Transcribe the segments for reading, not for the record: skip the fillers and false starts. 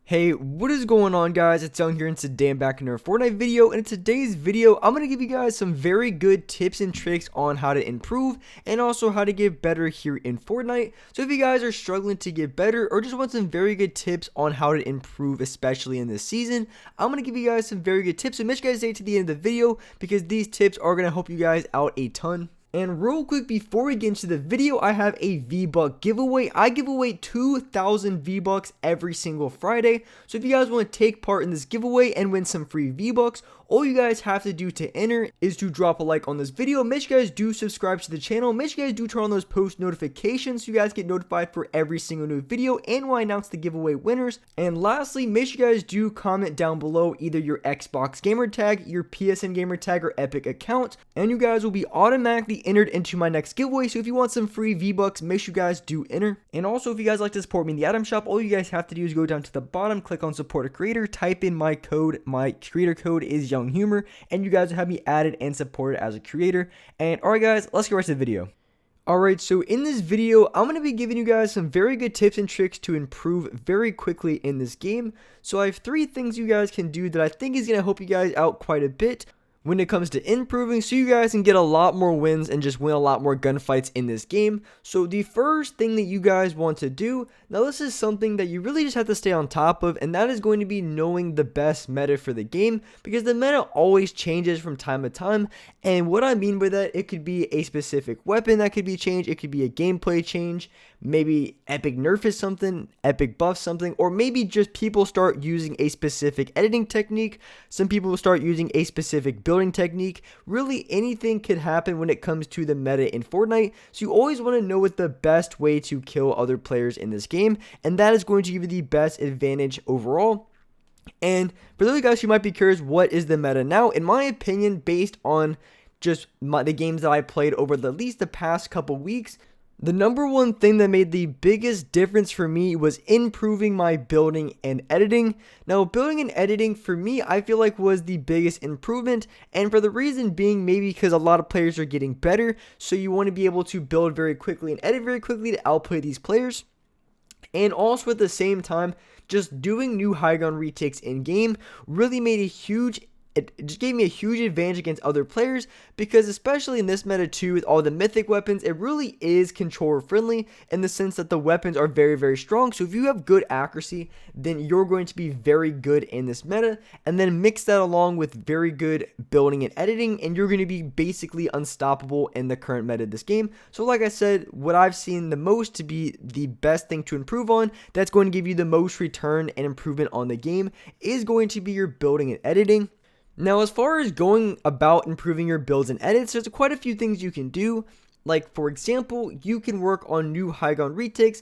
Hey, what is going on, guys? It's Young here, and today I'm back in another Fortnite video. And in today's video, I'm going to give you guys some very good tips and tricks on how to improve and also how to get better here in Fortnite. So if you guys are struggling to get better or just want some very good tips on how to improve, especially in this season, I'm going to give you guys some very good tips. So make sure you guys stay to the end of the video because these tips are going to help you guys out a ton. And real quick, before we get into the video, I have a V-Buck giveaway. I give away 2,000 V-Bucks every single Friday. So if you guys want to take part in this giveaway and win some free V-Bucks, all you guys have to do to enter is to drop a like on this video. Make sure you guys do subscribe to the channel. Make sure you guys do turn on those post notifications so you guys get notified for every single new video and when I announce the giveaway winners. And lastly, make sure you guys do comment down below either your Xbox gamer tag, your PSN gamer tag, or Epic account, and you guys will be automatically entered into my next giveaway. So if you want some free V-Bucks, make sure you guys do enter. And also, if you guys like to support me in the item shop, all you guys have to do is go down to the bottom, click on support a creator, type in my code. My creator code is Young Humor, and you guys will have me added and supported as a creator. And alright guys, let's get right to the video. Alright, so in this video, I'm going to be giving you guys some very good tips and tricks to improve very quickly in this game. So I have 3 things you guys can do that I think is going to help you guys out quite a bit when it comes to improving, so you guys can get a lot more wins and just win a lot more gunfights in this game. So the first thing that you guys want to do, now this is something that you really just have to stay on top of, and that is going to be knowing the best meta for the game, because the meta always changes from time to time. And what I mean by that, it could be a specific weapon that could be changed, it could be a gameplay change, maybe Epic nerfs something, Epic buffs something, or maybe just people start using a specific editing technique. Some people will start using a specific building technique. Really, anything could happen when it comes to the meta in Fortnite. So you always want to know what the best way to kill other players in this game, and that is going to give you the best advantage overall. And for those guys who might be curious, what is the meta now? In my opinion, based on just the games that I played over at least the past couple weeks, the number one thing that made the biggest difference for me was improving my building and editing. Now, building and editing for me, I feel like was the biggest improvement, and for the reason being maybe because a lot of players are getting better, so you want to be able to build very quickly and edit very quickly to outplay these players. And also at the same time, just doing new high ground retakes in game really made a huge it just gave me a huge advantage against other players, because especially in this meta too, with all the mythic weapons, it really is controller friendly in the sense that the weapons are very, very strong. So if you have good accuracy, then you're going to be very good in this meta, and then mix that along with very good building and editing, and you're going to be basically unstoppable in the current meta of this game. So like I said, what I've seen the most to be the best thing to improve on, that's going to give you the most return and improvement on the game, is going to be your building and editing. Now, as far as going about improving your builds and edits, there's quite a few things you can do. Like, for example, you can work on new high ground retakes,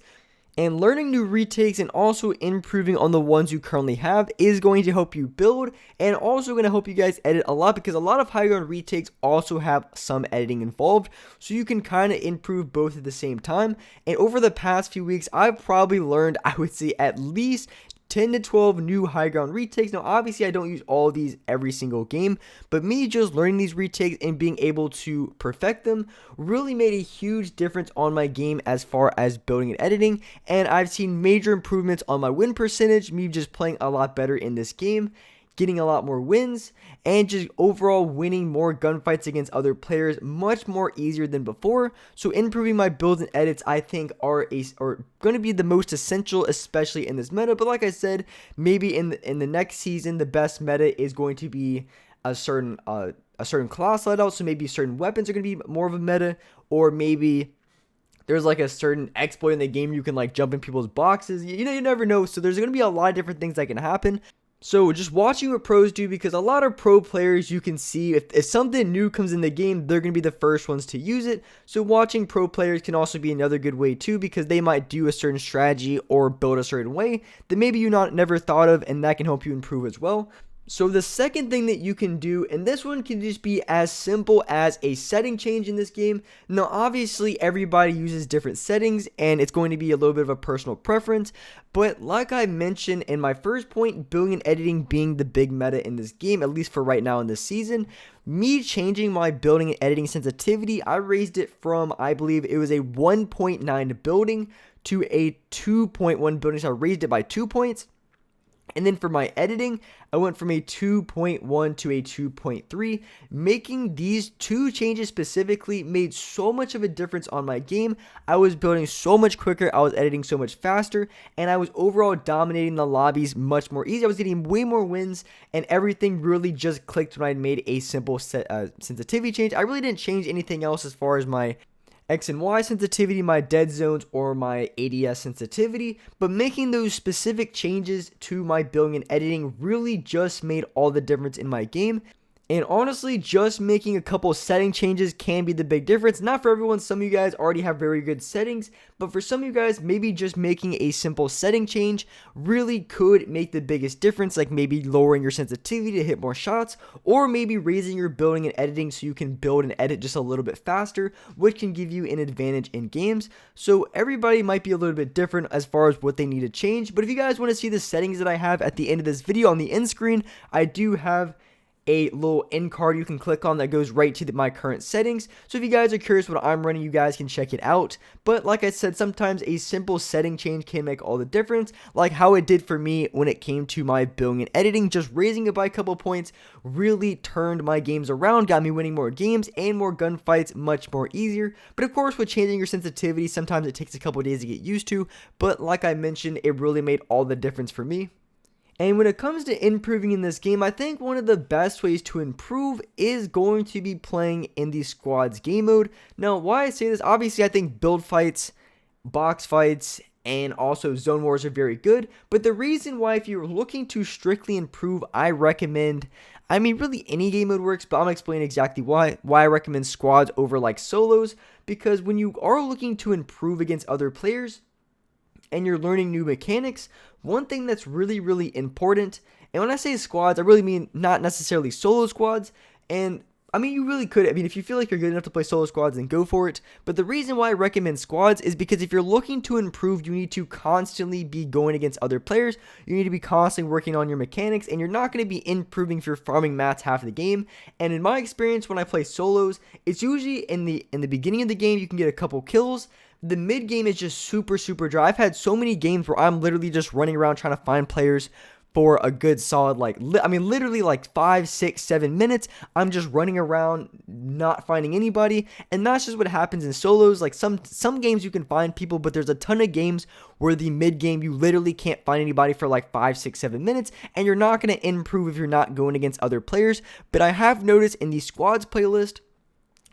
and learning new retakes and also improving on the ones you currently have is going to help you build, and also going to help you guys edit a lot, because a lot of high ground retakes also have some editing involved, so you can kind of improve both at the same time. And over the past few weeks, I've probably learned, I would say, at least 10 to 12 new high ground retakes. Now, obviously, I don't use all of these every single game, but me just learning these retakes and being able to perfect them really made a huge difference on my game as far as building and editing, and I've seen major improvements on my win percentage, me just playing a lot better in this game, getting a lot more wins, and just overall winning more gunfights against other players much more easier than before. So improving my builds and edits, I think, are going to be the most essential, especially in this meta. But like I said, maybe in the next season, the best meta is going to be a certain class loadout. So maybe certain weapons are going to be more of a meta, or maybe there's like a certain exploit in the game you can like jump in people's boxes. You know, you never know. So there's going to be a lot of different things that can happen. So just watching what pros do, because a lot of pro players, you can see if something new comes in the game, they're going to be the first ones to use it. So watching pro players can also be another good way too, because they might do a certain strategy or build a certain way that maybe you never thought of, and that can help you improve as well. So the second thing that you can do, and this one can just be as simple as a setting change in this game. Now, obviously, everybody uses different settings, and it's going to be a little bit of a personal preference. But like I mentioned in my first point, building and editing being the big meta in this game, at least for right now in this season, me changing my building and editing sensitivity, I raised it from, I believe it was a 1.9 building to a 2.1 building, so I raised it by 2 points. And then for my editing, I went from a 2.1 to a 2.3. Making these two changes specifically made so much of a difference on my game. I was building so much quicker, I was editing so much faster, and I was overall dominating the lobbies much more easy. I was getting way more wins, and everything really just clicked when I made a simple sensitivity change. I really didn't change anything else as far as my X and Y sensitivity, my dead zones, or my ADS sensitivity, but making those specific changes to my building and editing really just made all the difference in my game. And honestly, just making a couple setting changes can be the big difference. Not for everyone. Some of you guys already have very good settings, but for some of you guys, maybe just making a simple setting change really could make the biggest difference, like maybe lowering your sensitivity to hit more shots, or maybe raising your building and editing so you can build and edit just a little bit faster, which can give you an advantage in games. So everybody might be a little bit different as far as what they need to change, but if you guys want to see the settings that I have at the end of this video on the end screen, I do have a little end card you can click on that goes right to my current settings. So if you guys are curious what I'm running, you guys can check it out. But like I said, sometimes a simple setting change can make all the difference, like how it did for me when it came to my building and editing. Just raising it by a couple points really turned my games around, got me winning more games and more gunfights much more easier. But of course, with changing your sensitivity, sometimes it takes a couple days to get used to, but like I mentioned, it really made all the difference for me. And when it comes to improving in this game, I think one of the best ways to improve is going to be playing in the squads game mode. Now, why I say this, obviously I think build fights, box fights, and also zone wars are very good. But the reason why, if you're looking to strictly improve, I recommend, I mean really any game mode works, but I'm going to explain exactly why I recommend squads over like solos. Because when you are looking to improve against other players, and you're learning new mechanics, one thing that's really important, and when I say squads, I really mean not necessarily solo squads, and I mean you really could, I mean if you feel like you're good enough to play solo squads, then go for it, but the reason why I recommend squads is because if you're looking to improve, you need to constantly be going against other players, you need to be constantly working on your mechanics, and you're not going to be improving if you're farming mats half of the game. And in my experience, when I play solos, it's usually in the beginning of the game, you can get a couple kills. The mid game is just super dry. I've had so many games where I'm literally just running around trying to find players for a good solid, like, I mean, literally like 5, 6, 7 minutes. I'm just running around, not finding anybody. And that's just what happens in solos. Like some games you can find people, but there's a ton of games where the mid game, you literally can't find anybody for like 5, 6, 7 minutes. And you're not going to improve if you're not going against other players. But I have noticed in the squads playlist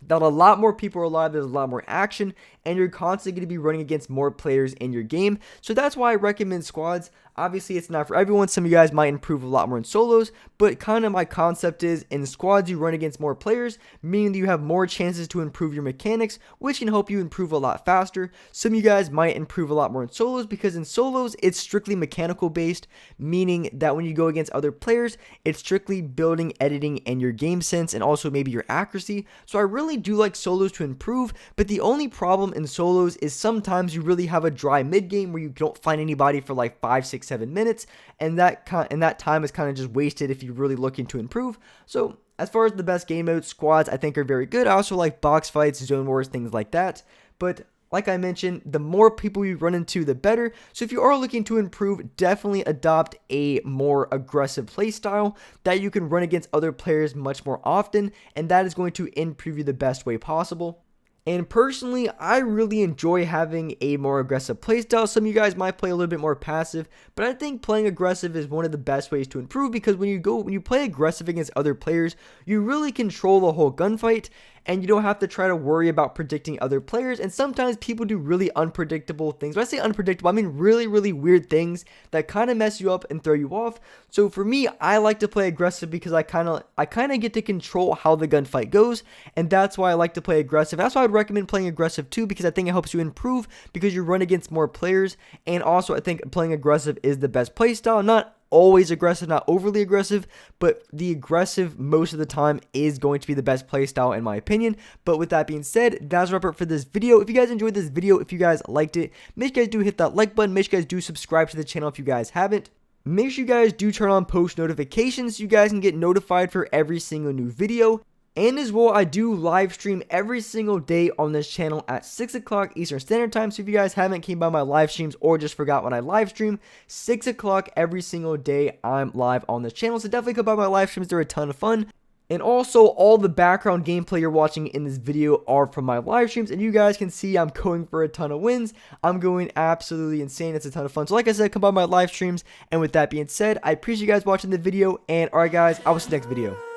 that a lot more people are alive, there's a lot more action, and you're constantly going to be running against more players in your game. So that's why I recommend squads. Obviously, it's not for everyone. Some of you guys might improve a lot more in solos, but kind of my concept is in squads, you run against more players, meaning that you have more chances to improve your mechanics, which can help you improve a lot faster. Some of you guys might improve a lot more in solos because in solos, it's strictly mechanical based, meaning that when you go against other players, it's strictly building, editing, and your game sense, and also maybe your accuracy. So I really do like solos to improve, but the only problem in solos is sometimes you really have a dry mid game where you don't find anybody for like 5, 6, 7 minutes, and that time is kind of just wasted if you're really looking to improve. So as far as the best game modes, squads I think are very good. I also like box fights, zone wars, things like that. But like I mentioned, the more people you run into, the better. So if you are looking to improve, definitely adopt a more aggressive playstyle that you can run against other players much more often, and that is going to improve you the best way possible. And personally, I really enjoy having a more aggressive playstyle. Some of you guys might play a little bit more passive, but I think playing aggressive is one of the best ways to improve, because when you play aggressive against other players, you really control the whole gunfight, and you don't have to try to worry about predicting other players. And sometimes people do really unpredictable things. When I say unpredictable, I mean really weird things that kind of mess you up and throw you off. So for me, I like to play aggressive because I kind of get to control how the gunfight goes, and that's why I like to play aggressive. That's why I'd recommend playing aggressive too, because I think it helps you improve because you run against more players. And also I think playing aggressive is the best playstyle. Not always aggressive, not overly aggressive, but the aggressive most of the time is going to be the best playstyle in my opinion. But with that being said, that's wrap up for this video. If you guys enjoyed this video, if you guys liked it, make sure you guys do hit that like button. Make sure you guys do subscribe to the channel if you guys haven't. Make sure you guys do turn on post notifications so you guys can get notified for every single new video. And as well, I do live stream every single day on this channel at 6 o'clock Eastern Standard Time. So if you guys haven't came by my live streams or just forgot when I live stream, 6 o'clock every single day I'm live on this channel. So definitely come by my live streams. They're a ton of fun. And also, all the background gameplay you're watching in this video are from my live streams. And you guys can see I'm going for a ton of wins. I'm going absolutely insane. It's a ton of fun. So like I said, come by my live streams. And with that being said, I appreciate you guys watching the video. And alright guys, I will see you next video.